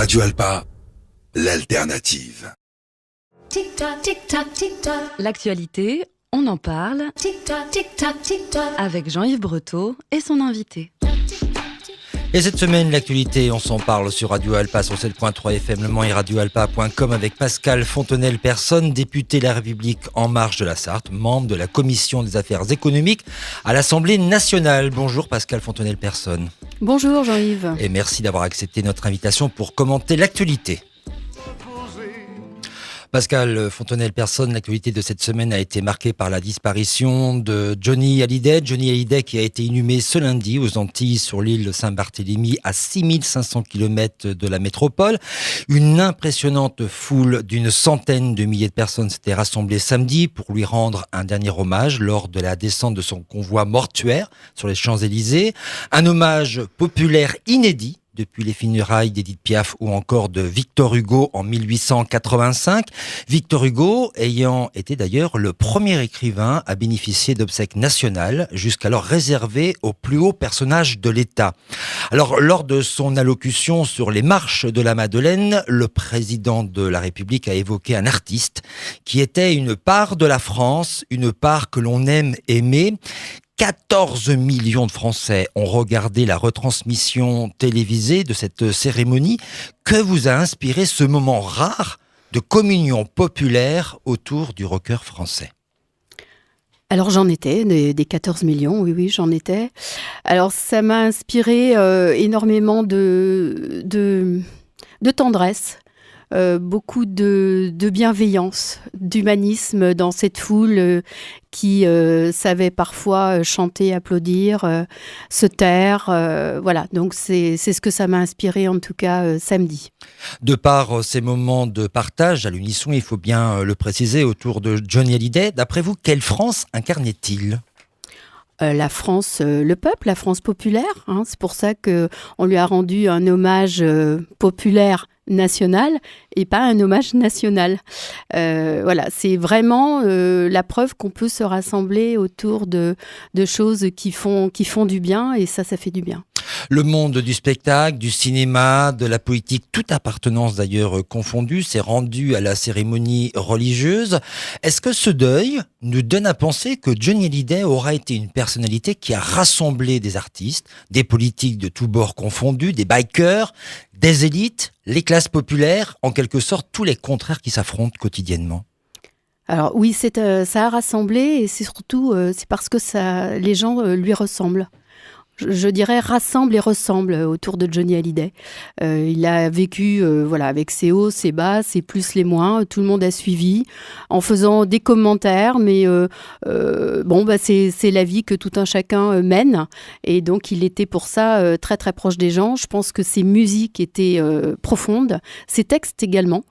Radio Alpa, l'alternative. Tic-tac, tic-tac, tic-tac. L'actualité, on en parle. Tic-tac, tic-tac, tic-tac. Avec Jean-Yves Breteau et son invité. Et cette semaine, l'actualité, on s'en parle sur Radio Alpa, sur 7.3 FM, Le Mans et radioalpa.com avec Pascal Fontenelle-Persone, député La République En Marche de la Sarthe, membre de la Commission des Affaires économiques à l'Assemblée nationale. Bonjour Pascal Fontenelle-Persone. Bonjour Jean-Yves. Et merci d'avoir accepté notre invitation pour commenter l'actualité. Pascal Fontenelle-Persone, l'actualité de cette semaine a été marquée par la disparition de Johnny Hallyday. Johnny Hallyday qui a été inhumé ce lundi aux Antilles sur l'île Saint-Barthélemy à 6500 km de la métropole. Une impressionnante foule d'une centaine de milliers de personnes s'était rassemblée samedi pour lui rendre un dernier hommage lors de la descente de son convoi mortuaire sur les Champs-Élysées. Un hommage populaire inédit depuis les funérailles d'Édith Piaf ou encore de Victor Hugo en 1885. Victor Hugo ayant été d'ailleurs le premier écrivain à bénéficier d'obsèques nationales, jusqu'alors réservées aux plus hauts personnages de l'État. Alors, lors de son allocution sur les marches de la Madeleine, le président de la République a évoqué un artiste qui était une part de la France, une part que l'on aime aimer. 14 millions de Français ont regardé la retransmission télévisée de cette cérémonie. Que vous a inspiré ce moment rare de communion populaire autour du rocker français ? Alors j'en étais, des 14 millions, oui, j'en étais. Alors ça m'a inspiré énormément de tendresse. Beaucoup de bienveillance, d'humanisme dans cette foule qui savait parfois chanter, applaudir, se taire. Voilà, donc c'est ce que ça m'a inspiré en tout cas samedi. De par ces moments de partage à l'unisson, il faut bien le préciser, autour de Johnny Hallyday, d'après vous, quelle France incarnait-il ? La France, le peuple, la France populaire. C'est pour ça qu'on lui a rendu un hommage populaire national et pas un hommage national. Voilà, c'est vraiment la preuve qu'on peut se rassembler autour de choses qui font du bien, et ça fait du bien. Le monde du spectacle, du cinéma, de la politique, toute appartenance d'ailleurs confondue, s'est rendu à la cérémonie religieuse. Est-ce que ce deuil nous donne à penser que Johnny Hallyday aura été une personnalité qui a rassemblé des artistes, des politiques de tous bords confondus, des bikers, des élites, les classes populaires, en quelque sorte tous les contraires qui s'affrontent quotidiennement ? Alors oui, ça a rassemblé, et c'est surtout c'est parce que les gens lui ressemblent. Je dirais rassemble et ressemble autour de Johnny Hallyday. Il a vécu avec ses hauts, ses bas, ses plus, les moins. Tout le monde a suivi en faisant des commentaires, mais c'est la vie que tout un chacun mène. Et donc il était pour ça très très proche des gens. Je pense que ses musiques étaient profondes, ses textes également.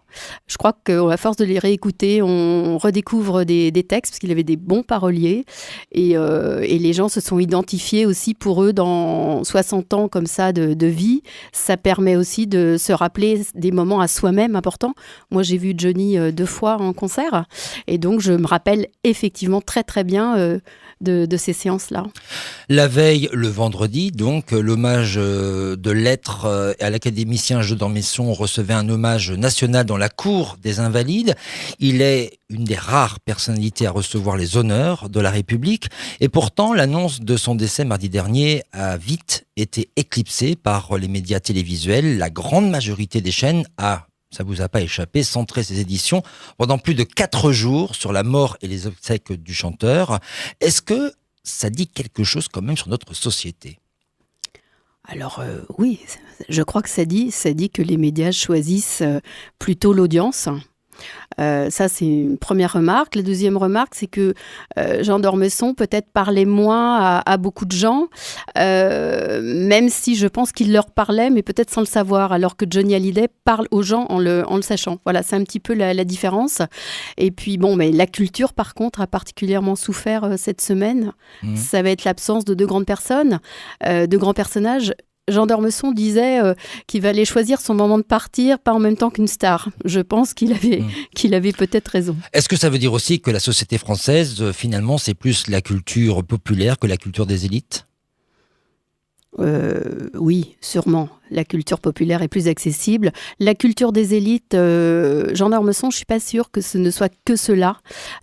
Je crois qu'à force de les réécouter, on redécouvre des textes, parce qu'il avait des bons paroliers, et les gens se sont identifiés aussi pour eux dans 60 ans comme ça de vie. Ça permet aussi de se rappeler des moments à soi-même importants. Moi, j'ai vu Johnny 2 fois en concert, et donc je me rappelle effectivement très très bien de ces séances-là. La veille, le vendredi, donc, l'hommage de lettres à l'académicien Jean d'Ormesson recevait un hommage national dans la cour des Invalides. Il est une des rares personnalités à recevoir les honneurs de la République. Et pourtant, l'annonce de son décès mardi dernier a vite été éclipsée par les médias télévisuels. La grande majorité des chaînes ça vous a pas échappé, centré ses éditions pendant plus de 4 jours sur la mort et les obsèques du chanteur. Est-ce que ça dit quelque chose quand même sur notre société ? Alors oui, je crois que ça dit que les médias choisissent plutôt l'audience. Ça, c'est une première remarque. La deuxième remarque, c'est que Jean d'Ormesson peut-être parlait moins à beaucoup de gens, même si je pense qu'il leur parlait, mais peut-être sans le savoir, alors que Johnny Hallyday parle aux gens en le sachant. Voilà, c'est un petit peu la différence. Et puis, mais la culture, par contre, a particulièrement souffert cette semaine. Ça va être l'absence de 2 grandes personnes, de grands personnages. Jean d'Ormesson disait qu'il allait choisir son moment de partir, pas en même temps qu'une star. Je pense qu'il avait peut-être raison. Est-ce que ça veut dire aussi que la société française, finalement, c'est plus la culture populaire que la culture des élites ? Oui, sûrement. La culture populaire est plus accessible. La culture des élites, Jean d'Ormesson, je suis pas sûre que ce ne soit que cela.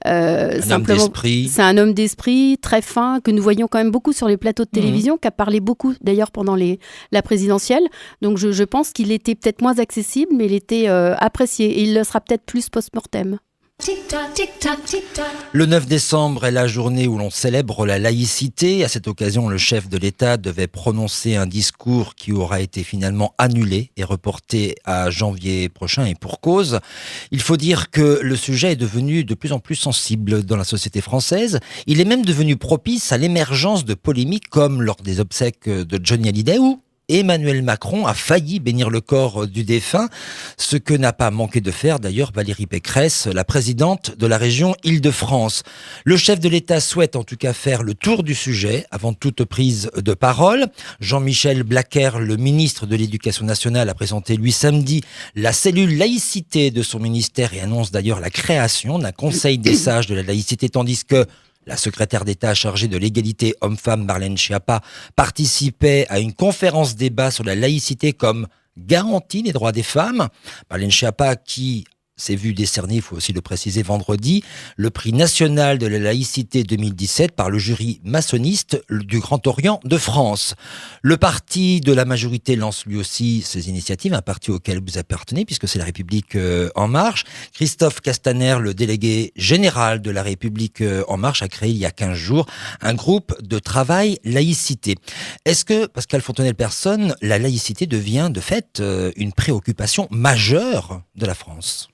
Un homme d'esprit. C'est un homme d'esprit très fin, que nous voyons quand même beaucoup sur les plateaux de télévision, qui a parlé beaucoup d'ailleurs pendant la présidentielle. Donc je pense qu'il était peut-être moins accessible, mais il était apprécié. Et il le sera peut-être plus post-mortem. Tic-tac, tic-tac, tic-tac. Le 9 décembre est la journée où l'on célèbre la laïcité. À cette occasion, le chef de l'État devait prononcer un discours qui aura été finalement annulé et reporté à janvier prochain, et pour cause. Il faut dire que le sujet est devenu de plus en plus sensible dans la société française. Il est même devenu propice à l'émergence de polémiques comme lors des obsèques de Johnny Hallyday, où Emmanuel Macron a failli bénir le corps du défunt, ce que n'a pas manqué de faire d'ailleurs Valérie Pécresse, la présidente de la région Île-de-France. Le chef de l'État souhaite en tout cas faire le tour du sujet avant toute prise de parole. Jean-Michel Blanquer, le ministre de l'Éducation nationale, a présenté lui samedi la cellule laïcité de son ministère et annonce d'ailleurs la création d'un conseil des sages de la laïcité, tandis que la secrétaire d'État chargée de l'égalité homme-femme, Marlène Schiappa, participait à une conférence débat sur la laïcité comme garantie des droits des femmes. Marlène Schiappa qui s'est vu décerner, il faut aussi le préciser, vendredi, le prix national de la laïcité 2017 par le jury maçonniste du Grand Orient de France. Le parti de la majorité lance lui aussi ses initiatives, un parti auquel vous appartenez, puisque c'est la République En Marche. Christophe Castaner, le délégué général de la République En Marche, a créé il y a 15 jours un groupe de travail laïcité. Est-ce que, Pascale Fontenelle-Persson, la laïcité devient de fait une préoccupation majeure de la France ?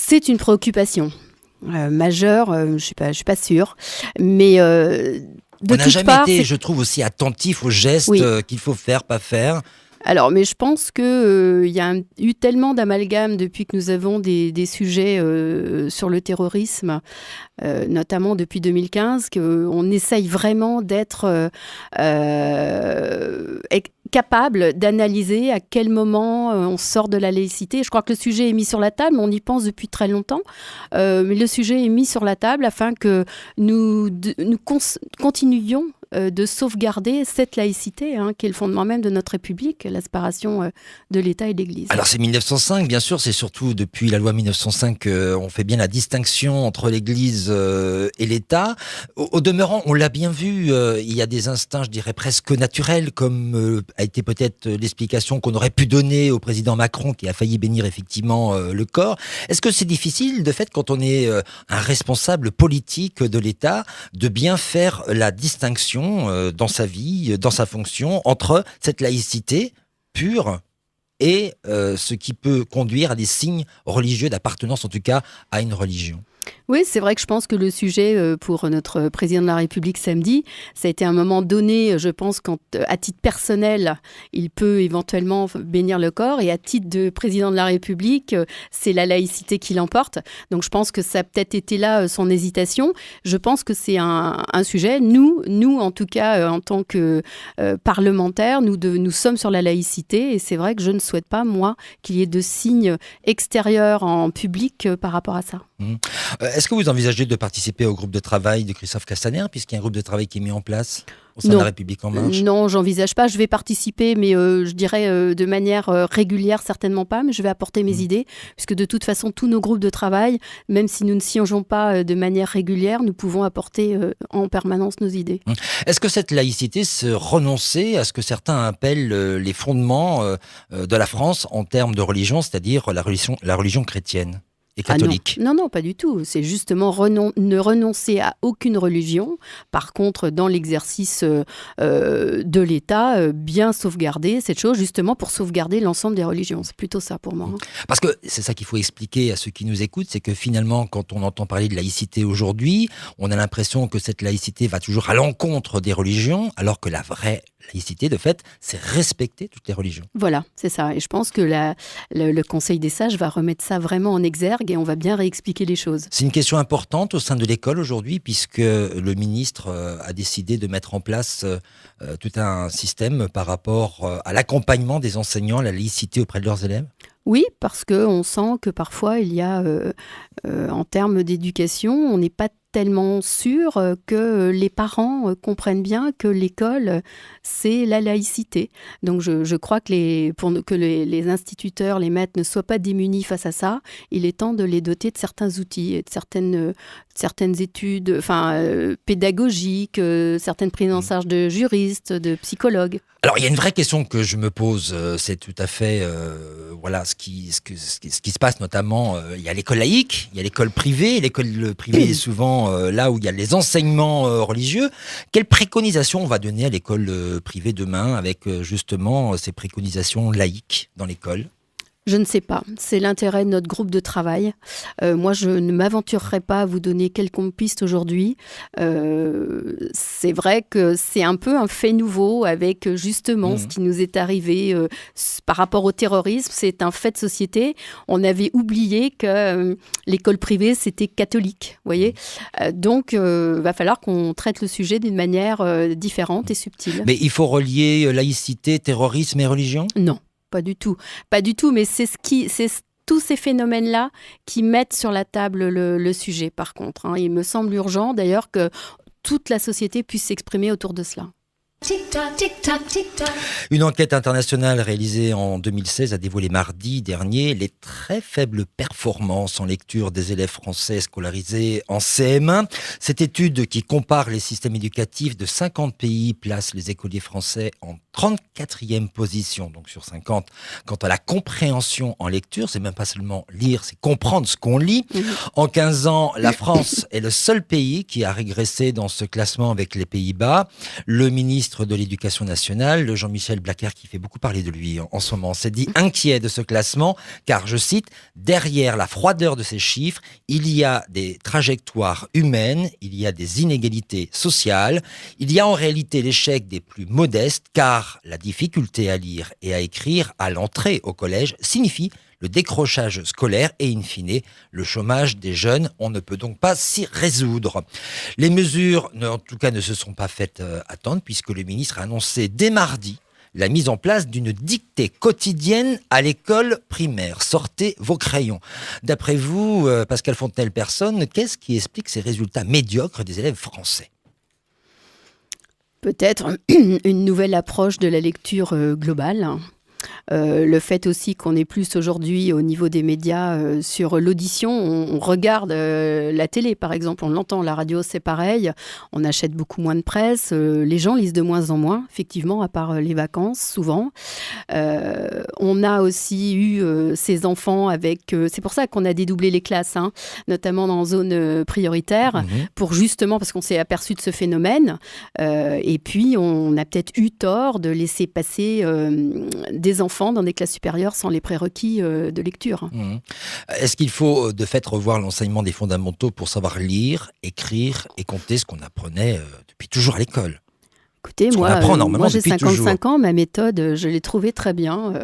C'est une préoccupation majeure, je suis pas sûre, mais de on n'a toute jamais part, été, je trouve, aussi attentif aux gestes Oui. qu'il faut faire, pas faire. Alors, mais je pense que il y a eu tellement d'amalgames depuis que nous avons des sujets sur le terrorisme, notamment depuis 2015, qu'on essaye vraiment d'être capable d'analyser à quel moment on sort de la laïcité. Je crois que le sujet est mis sur la table, on y pense depuis très longtemps, mais le sujet est mis sur la table afin que nous continuions de sauvegarder cette laïcité, qui est le fondement même de notre République, la séparation de l'État et de l'Église. Alors c'est 1905, bien sûr, c'est surtout depuis la loi 1905 qu'on fait bien la distinction entre l'Église et l'État. Au demeurant, on l'a bien vu, il y a des instincts, je dirais, presque naturels, comme a été peut-être l'explication qu'on aurait pu donner au président Macron, qui a failli bénir effectivement le corps. Est-ce que c'est difficile, de fait, quand on est un responsable politique de l'État, de bien faire la distinction dans sa vie, dans sa fonction, entre cette laïcité pure et ce qui peut conduire à des signes religieux, d'appartenance en tout cas à une religion? Oui, c'est vrai que je pense que le sujet pour notre président de la République samedi, ça a été un moment donné, je pense, quand à titre personnel, il peut éventuellement bénir le corps, et à titre de président de la République, c'est la laïcité qui l'emporte. Donc je pense que ça a peut-être été là son hésitation. Je pense que c'est un sujet, nous en tout cas, en tant que parlementaires, nous sommes sur la laïcité, et c'est vrai que je ne souhaite pas, moi, qu'il y ait de signes extérieurs en public par rapport à ça. Est-ce que vous envisagez de participer au groupe de travail de Christophe Castaner, puisqu'il y a un groupe de travail qui est mis en place au sein de la République En Marche? Non, j'envisage pas. Je vais participer, mais je dirais de manière régulière, certainement pas, mais je vais apporter mes idées, puisque de toute façon, tous nos groupes de travail, même si nous ne siégeons pas de manière régulière, nous pouvons apporter en permanence nos idées. Est-ce que cette laïcité, c'est renoncer à ce que certains appellent les fondements de la France en termes de religion, c'est-à-dire la religion chrétienne et catholique? Non, pas du tout. C'est justement ne renoncer à aucune religion. Par contre, dans l'exercice de l'État, bien sauvegarder cette chose, justement pour sauvegarder l'ensemble des religions. C'est plutôt ça pour moi. Parce que c'est ça qu'il faut expliquer à ceux qui nous écoutent, c'est que finalement, quand on entend parler de laïcité aujourd'hui, on a l'impression que cette laïcité va toujours à l'encontre des religions, alors que la vraie laïcité, de fait, c'est respecter toutes les religions. Voilà, c'est ça. Et je pense que le Conseil des sages va remettre ça vraiment en exergue et on va bien réexpliquer les choses. C'est une question importante au sein de l'école aujourd'hui, puisque le ministre a décidé de mettre en place tout un système par rapport à l'accompagnement des enseignants, à la laïcité auprès de leurs élèves. Oui, parce qu'on sent que parfois il y a, en termes d'éducation, on n'est pas tellement sûr que les parents comprennent bien que l'école, c'est la laïcité. Donc je crois que pour que les instituteurs, les maîtres ne soient pas démunis face à ça, il est temps de les doter de certains outils et de certaines études pédagogiques, certaines prises en charge de juristes, de psychologues. Alors, il y a une vraie question que je me pose, c'est tout à fait ce qui se passe notamment. Il y a l'école laïque, il y a l'école privée. L'école privée est souvent là où il y a les enseignements religieux. Quelles préconisations on va donner à l'école privée demain avec justement ces préconisations laïques dans l'école ? Je ne sais pas. C'est l'intérêt de notre groupe de travail. Moi, je ne m'aventurerai pas à vous donner quelconque piste aujourd'hui. C'est vrai que c'est un peu un fait nouveau avec justement ce qui nous est arrivé par rapport au terrorisme. C'est un fait de société. On avait oublié que l'école privée, c'était catholique. Vous voyez ? Donc, va falloir qu'on traite le sujet d'une manière différente et subtile. Mais il faut relier laïcité, terrorisme et religion ? Non. Pas du tout, mais c'est tous ces phénomènes-là qui mettent sur la table le sujet, par contre. Il me semble urgent, d'ailleurs, que toute la société puisse s'exprimer autour de cela. Tic-tac, tic-tac, tic-tac. Une enquête internationale réalisée en 2016 a dévoilé mardi dernier les très faibles performances en lecture des élèves français scolarisés en CM1. Cette étude qui compare les systèmes éducatifs de 50 pays place les écoliers français en 34e position, donc sur 50. Quant à la compréhension en lecture, c'est même pas seulement lire, c'est comprendre ce qu'on lit. En 15 ans, la France est le seul pays qui a régressé dans ce classement avec les Pays-Bas. Le ministre de l'Éducation nationale, le Jean-Michel Blanquer, qui fait beaucoup parler de lui en ce moment, s'est dit inquiet de ce classement, car, je cite, « Derrière la froideur de ces chiffres, il y a des trajectoires humaines, il y a des inégalités sociales, il y a en réalité l'échec des plus modestes, car la difficulté à lire et à écrire à l'entrée au collège signifie le décrochage scolaire et, in fine, le chômage des jeunes. On ne peut donc pas s'y résoudre. » Les mesures, en tout cas, ne se sont pas faites attendre, puisque le ministre a annoncé dès mardi la mise en place d'une dictée quotidienne à l'école primaire. Sortez vos crayons. D'après vous, Pascale Fontenelle-Persone, qu'est-ce qui explique ces résultats médiocres des élèves français ? Peut-être une nouvelle approche de la lecture globale. Le fait aussi qu'on est plus aujourd'hui au niveau des médias sur l'audition, on regarde la télé par exemple, on l'entend, la radio c'est pareil, on achète beaucoup moins de presse, les gens lisent de moins en moins, effectivement, à part les vacances souvent. On a aussi eu ces enfants avec, c'est pour ça qu'on a dédoublé les classes, notamment dans zone prioritaire, pour justement, parce qu'on s'est aperçu de ce phénomène, et puis on a peut-être eu tort de laisser passer des enfants dans des classes supérieures sans les prérequis de lecture. Est-ce qu'il faut de fait revoir l'enseignement des fondamentaux pour savoir lire, écrire et compter, ce qu'on apprenait depuis toujours à l'école ? Écoutez, moi j'ai 55 ans, ma méthode, je l'ai trouvée très bien.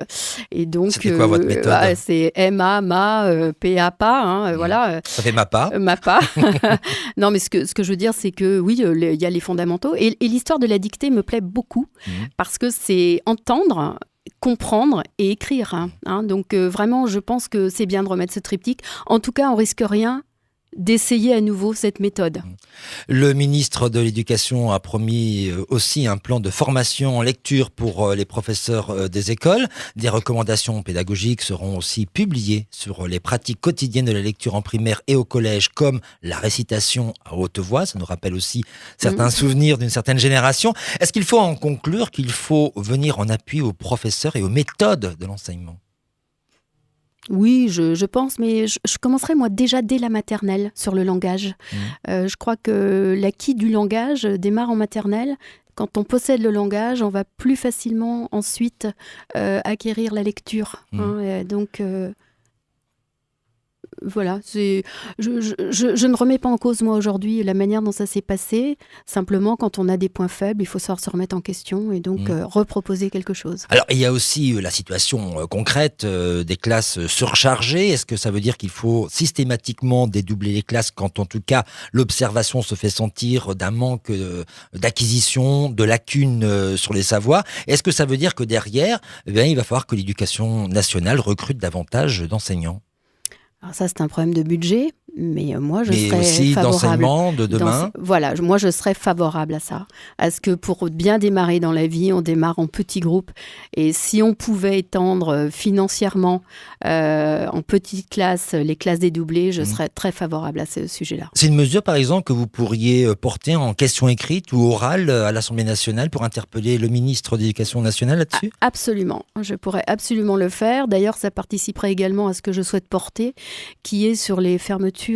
Et donc, c'était quoi votre méthode ? C'est MA, MA, PA, PA. Voilà. Ça fait MAPA. MAPA. Non, mais ce que je veux dire, c'est que oui, il y a les fondamentaux. Et l'histoire de la dictée me plaît beaucoup parce que c'est entendre, comprendre et écrire. Donc vraiment, je pense que c'est bien de remettre ce triptyque. En tout cas, on risque rien d'essayer à nouveau cette méthode. Le ministre de l'Éducation a promis aussi un plan de formation en lecture pour les professeurs des écoles. Des recommandations pédagogiques seront aussi publiées sur les pratiques quotidiennes de la lecture en primaire et au collège, comme la récitation à haute voix. Ça nous rappelle aussi certains souvenirs d'une certaine génération. Est-ce qu'il faut en conclure qu'il faut venir en appui aux professeurs et aux méthodes de l'enseignement ? Oui, je pense, mais je commencerai moi déjà dès la maternelle sur le langage. Je crois que l'acquis du langage démarre en maternelle. Quand on possède le langage, on va plus facilement ensuite acquérir la lecture. Donc voilà, je ne remets pas en cause moi aujourd'hui la manière dont ça s'est passé. Simplement, quand on a des points faibles, il faut savoir se remettre en question et donc reproposer quelque chose. Alors, il y a aussi la situation concrète des classes surchargées. Est-ce que ça veut dire qu'il faut systématiquement dédoubler les classes quand, en tout cas, l'observation se fait sentir d'un manque d'acquisition, de lacunes sur les savoirs ? Est-ce que ça veut dire que derrière, il va falloir que l'Éducation nationale recrute davantage d'enseignants ? Alors ça, c'est un problème de budget. Mais moi, je Mais serais aussi favorable. d'enseignement de demain. Voilà, moi, je serais favorable à ça. À ce que pour bien démarrer dans la vie, on démarre en petits groupes. Et si on pouvait étendre financièrement en petites classes, les classes dédoublées, je serais très favorable à ce sujet-là. C'est une mesure, par exemple, que vous pourriez porter en question écrite ou orale à l'Assemblée nationale pour interpeller le ministre de l'Éducation nationale là-dessus ? Absolument, je pourrais absolument le faire. D'ailleurs, ça participerait également à ce que je souhaite porter, qui est sur les fermetures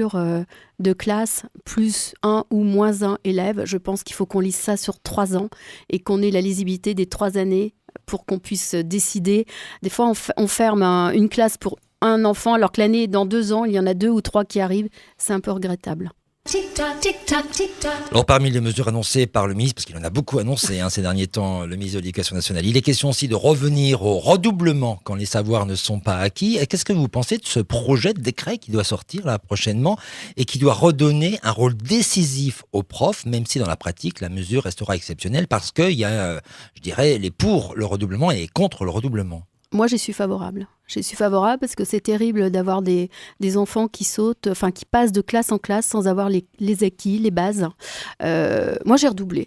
de classe, plus 1 ou moins 1 élève. Je pense qu'il faut qu'on lise ça sur 3 ans et qu'on ait la lisibilité des 3 années pour qu'on puisse décider. Des fois, on ferme une classe pour un enfant, alors que l'année, dans 2 ans, il y en a 2 ou 3 qui arrivent. C'est un peu regrettable. Tic-tac, tic-tac, tic-tac. Alors, parmi les mesures annoncées par le ministre, parce qu'il en a beaucoup annoncé ces derniers temps, le ministre de l'Éducation nationale, il est question aussi de revenir au redoublement quand les savoirs ne sont pas acquis. Et qu'est-ce que vous pensez de ce projet de décret qui doit sortir là prochainement et qui doit redonner un rôle décisif aux profs, même si dans la pratique, la mesure restera exceptionnelle parce qu'il y a, je dirais, les pour le redoublement et les contre le redoublement? Moi, j'y suis favorable. J'y suis favorable parce que c'est terrible d'avoir des enfants qui sautent, enfin qui passent de classe en classe sans avoir les acquis, les bases. Moi, j'ai redoublé.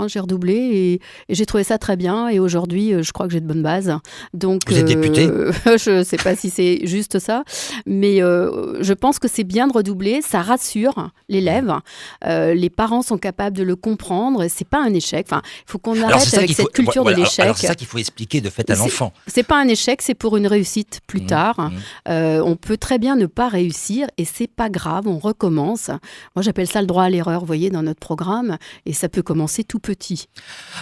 J'ai redoublé et j'ai trouvé ça très bien. Et aujourd'hui, je crois que j'ai de bonnes bases. Donc, vous êtes député ? Je ne sais pas si c'est juste ça, mais je pense que c'est bien de redoubler. Ça rassure l'élève. Les parents sont capables de le comprendre. Et c'est pas un échec. Enfin, il faut qu'on arrête avec cette culture de l'échec. Alors, c'est ça qu'il faut expliquer de fait à l'enfant. C'est pas un échec, c'est pour une réussite plus tard. On peut très bien ne pas réussir et c'est pas grave. On recommence. Moi, j'appelle ça le droit à l'erreur. Vous voyez, dans notre programme, et ça peut commencer tout petit.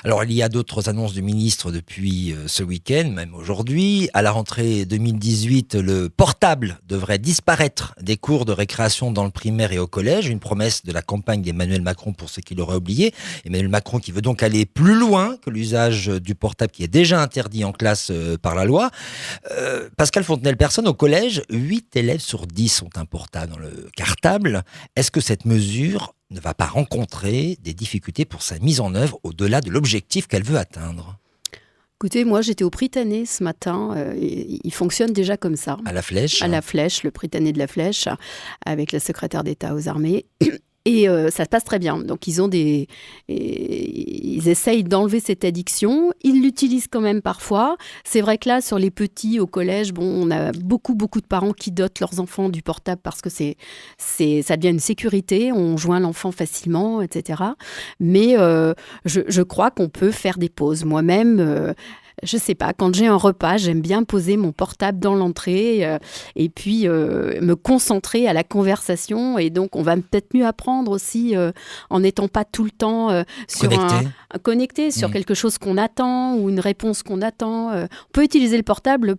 Alors, il y a d'autres annonces du ministre depuis ce week-end, même aujourd'hui. À la rentrée 2018, le portable devrait disparaître des cours de récréation dans le primaire et au collège. Une promesse de la campagne d'Emmanuel Macron pour ceux qui l'auraient oublié. Emmanuel Macron qui veut donc aller plus loin que l'usage du portable qui est déjà interdit en classe par la loi. Pascal Fontenelle-Personne, au collège, 8 élèves sur 10 ont un portable dans le cartable. Est-ce que cette mesure ne va pas rencontrer des difficultés pour sa mise en œuvre au-delà de l'objectif qu'elle veut atteindre? Écoutez, moi j'étais au Prytanée ce matin, il fonctionne déjà comme ça. À la flèche? À la flèche, le Prytanée de la Flèche, avec la secrétaire d'État aux armées. Et ça se passe très bien. Donc, ils essayent d'enlever cette addiction. Ils l'utilisent quand même parfois. C'est vrai que là, sur les petits au collège, on a beaucoup de parents qui dotent leurs enfants du portable parce que ça devient une sécurité. On joint l'enfant facilement, etc. Mais je crois qu'on peut faire des pauses. Moi-même, je sais pas, quand j'ai un repas, j'aime bien poser mon portable dans l'entrée et puis me concentrer à la conversation. Et donc, on va peut-être mieux apprendre aussi en n'étant pas tout le temps connecté sur quelque chose qu'on attend ou une réponse qu'on attend. On peut utiliser le portable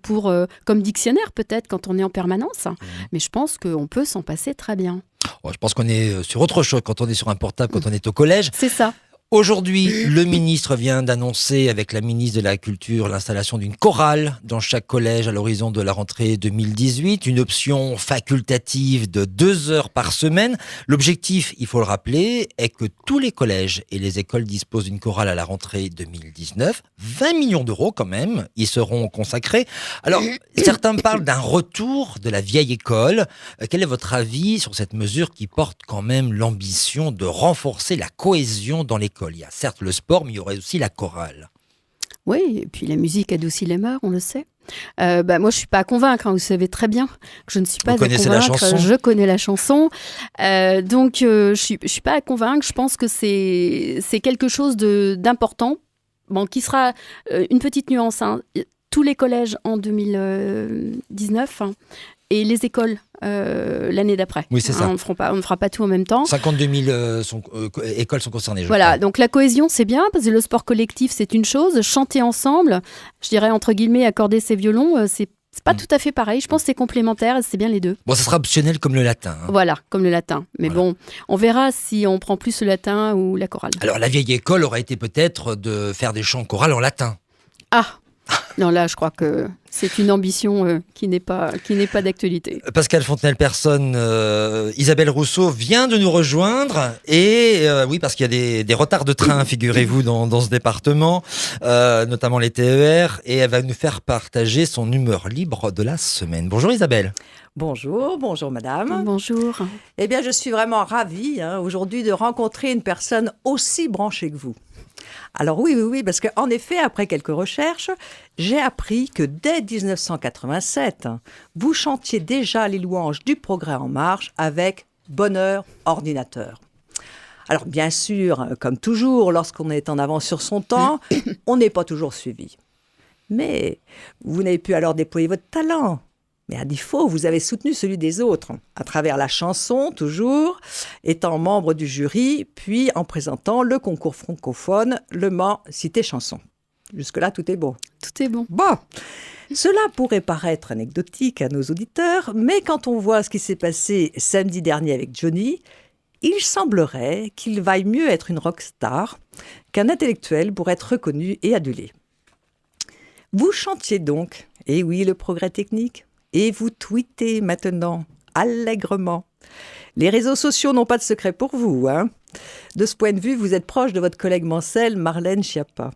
comme dictionnaire peut-être quand on est en permanence, mais je pense qu'on peut s'en passer très bien. Je pense qu'on est sur autre chose quand on est sur un portable, quand on est au collège. C'est ça. Aujourd'hui, le ministre vient d'annoncer avec la ministre de la Culture l'installation d'une chorale dans chaque collège à l'horizon de la rentrée 2018, une option facultative de 2 heures par semaine. L'objectif, il faut le rappeler, est que tous les collèges et les écoles disposent d'une chorale à la rentrée 2019. 20 millions d'euros quand même y seront consacrés. Alors, certains parlent d'un retour de la vieille école. Quel est votre avis sur cette mesure qui porte quand même l'ambition de renforcer la cohésion dans l'école? Il y a certes le sport, mais il y aurait aussi la chorale. Oui, et puis la musique adoucit les mœurs, on le sait. Moi, je ne suis pas à convaincre. Vous savez très bien que je ne suis pas à convaincre. La chanson. Je connais la chanson. Donc, je ne suis pas à convaincre. Je pense que c'est quelque chose d'important, qui sera une petite nuance. Tous les collèges en 2019 et les écoles l'année d'après. Oui, c'est ça. On ne fera pas tout en même temps. 52 000 écoles sont concernées. Voilà, donc la cohésion, c'est bien, parce que le sport collectif, c'est une chose. Chanter ensemble, je dirais entre guillemets, accorder ses violons, c'est pas tout à fait pareil. Je pense que c'est complémentaire, c'est bien les deux. Bon, ça sera optionnel comme le latin. Voilà, comme le latin. Mais bon, on verra si on prend plus le latin ou la chorale. Alors, la vieille école aurait été peut-être de faire des chants chorales en latin. Ah Non, là, je crois que c'est une ambition qui n'est pas d'actualité. Pascal Fontenelle-Personne, Isabelle Rousseau vient de nous rejoindre et oui, parce qu'il y a des retards de train, figurez-vous, dans ce département, notamment les TER, et elle va nous faire partager son humeur libre de la semaine. Bonjour Isabelle. Bonjour madame. Bonjour. Eh bien, je suis vraiment ravie aujourd'hui de rencontrer une personne aussi branchée que vous. Alors oui, parce qu'en effet, après quelques recherches, j'ai appris que dès 1987, vous chantiez déjà les louanges du progrès en marche avec Bonheur ordinateur. Alors bien sûr, comme toujours, lorsqu'on est en avance sur son temps, on n'est pas toujours suivi. Mais vous n'avez pu alors déployer votre talent. Mais à défaut, vous avez soutenu celui des autres, à travers la chanson, toujours, étant membre du jury, puis en présentant le concours francophone Le Mans Cité Chanson. Jusque-là, tout est bon. Tout est bon. Bon, cela pourrait paraître anecdotique à nos auditeurs, mais quand on voit ce qui s'est passé samedi dernier avec Johnny, il semblerait qu'il vaille mieux être une rockstar qu'un intellectuel pour être reconnu et adulé. Vous chantiez donc, et oui, le progrès technique, et vous tweetez maintenant, allègrement. Les réseaux sociaux n'ont pas de secret pour vous, hein. De ce point de vue, vous êtes proche de votre collègue Mancel, Marlène Schiappa.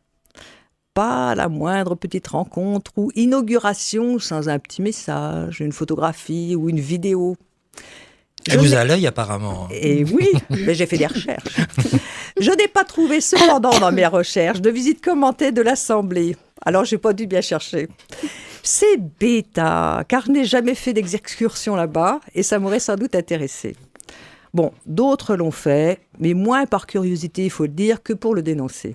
Pas la moindre petite rencontre ou inauguration sans un petit message, une photographie ou une vidéo. Elle vous a à l'œil apparemment. Et oui, mais j'ai fait des recherches. Je n'ai pas trouvé cependant dans mes recherches de visite commentée de l'Assemblée. Alors, j'ai pas dû bien chercher. C'est bêta, car je n'ai jamais fait d'excursion là-bas et ça m'aurait sans doute intéressé. Bon, d'autres l'ont fait, mais moins par curiosité, il faut le dire, que pour le dénoncer.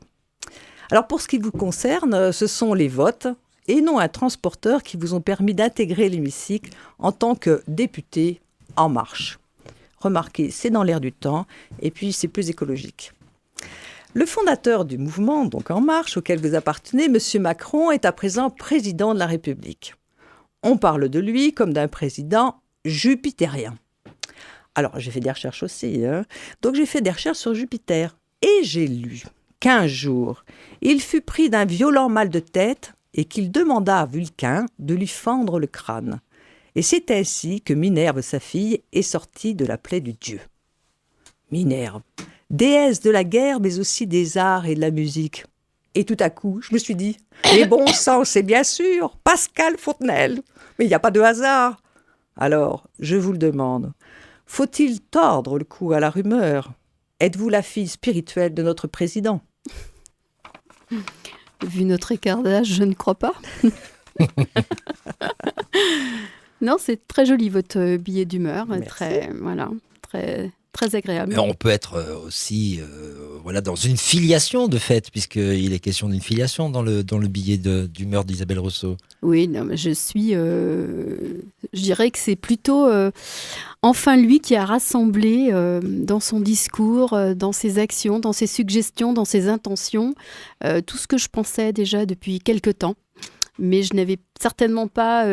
Alors, pour ce qui vous concerne, ce sont les votes et non un transporteur qui vous ont permis d'intégrer l'hémicycle en tant que député En Marche. Remarquez, c'est dans l'air du temps et puis c'est plus écologique. Le fondateur du mouvement, donc En Marche, auquel vous appartenez, M. Macron, est à présent président de la République. On parle de lui comme d'un président jupitérien. Alors, j'ai fait des recherches aussi, donc j'ai fait des recherches sur Jupiter. Et j'ai lu qu'un jour, il fut pris d'un violent mal de tête et qu'il demanda à Vulcain de lui fendre le crâne. Et c'est ainsi que Minerve, sa fille, est sortie de la plaie du dieu. Minerve, déesse de la guerre, mais aussi des arts et de la musique. Et tout à coup, je me suis dit, les bons sens, c'est bien sûr Pascal Fontenelle. Mais il n'y a pas de hasard. Alors, je vous le demande, faut-il tordre le cou à la rumeur ? Êtes-vous la fille spirituelle de notre président ? Vu notre écart d'âge, je ne crois pas. Non, c'est très joli votre billet d'humeur. Très agréable. Mais on peut être aussi dans une filiation de fait, puisqu'il est question d'une filiation dans le billet d'humeur d'Isabelle Rousseau. Oui, non, mais je dirais que c'est plutôt enfin lui qui a rassemblé dans son discours, dans ses actions, dans ses suggestions, dans ses intentions, tout ce que je pensais déjà depuis quelque temps. Mais je n'avais certainement pas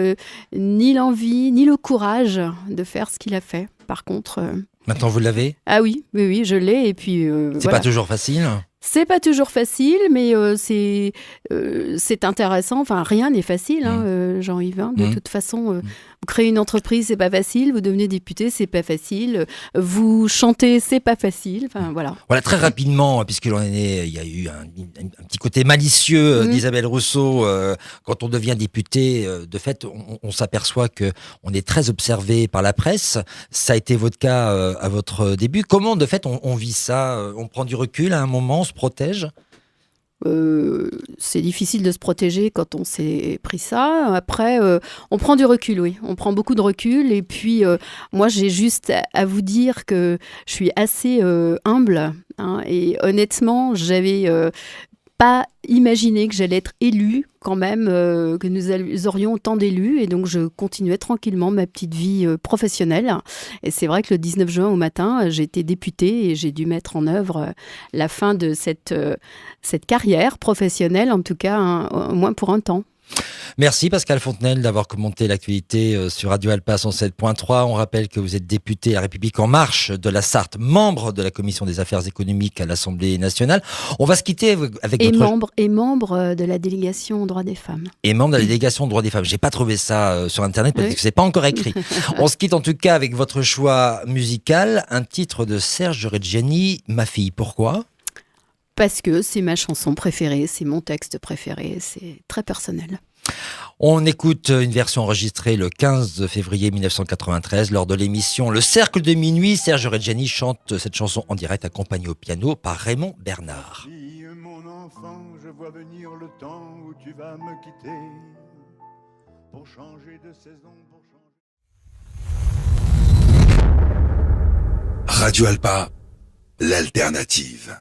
ni l'envie, ni le courage de faire ce qu'il a fait. Par contre... Maintenant, vous l'avez ? Ah oui, je l'ai. Et puis, c'est pas toujours facile ? C'est pas toujours facile, mais c'est intéressant. Enfin, rien n'est facile, Jean-Yves. De toute façon, vous créez une entreprise, c'est pas facile. Vous devenez député, c'est pas facile. Vous chantez, c'est pas facile. Enfin, voilà. Voilà, très rapidement, puisque il y a eu un petit côté malicieux d'Isabelle Rousseau. Quand on devient député, de fait, on s'aperçoit qu'on est très observé par la presse. Ça a été votre cas à votre début. Comment, de fait, on vit ça ? On prend du recul à un moment, on se protège ? C'est difficile de se protéger quand on s'est pris ça. Après, on prend du recul, oui. On prend beaucoup de recul. Et puis, moi, j'ai juste à vous dire que je suis assez humble. Et honnêtement, j'avais pas imaginé que j'allais être élue quand même, que nous aurions autant d'élus. Et donc, je continuais tranquillement ma petite vie professionnelle. Et c'est vrai que le 19 juin au matin, j'ai été députée et j'ai dû mettre en œuvre la fin de cette carrière professionnelle, en tout cas, au moins pour un temps. Merci Pascal Fontenelle d'avoir commenté l'actualité sur Radio Alpa 107.3. On rappelle que vous êtes député La République En Marche de la Sarthe, membre de la Commission des Affaires économiques à l'Assemblée nationale. On va se quitter avec membre de la délégation aux droits des femmes. Et membre de la délégation aux droits des femmes. J'ai pas trouvé ça sur Internet parce que c'est pas encore écrit. On se quitte en tout cas avec votre choix musical, un titre de Serge Reggiani, Ma fille. Pourquoi ? Parce que c'est ma chanson préférée, c'est mon texte préféré, c'est très personnel. On écoute une version enregistrée le 15 février 1993 lors de l'émission Le Cercle de Minuit. Serge Reggiani chante cette chanson en direct accompagné au piano par Raymond Bernard. Fille, mon enfant, je vois venir le temps où tu vas me quitter pour changer de saison, Radio Alpa, l'alternative.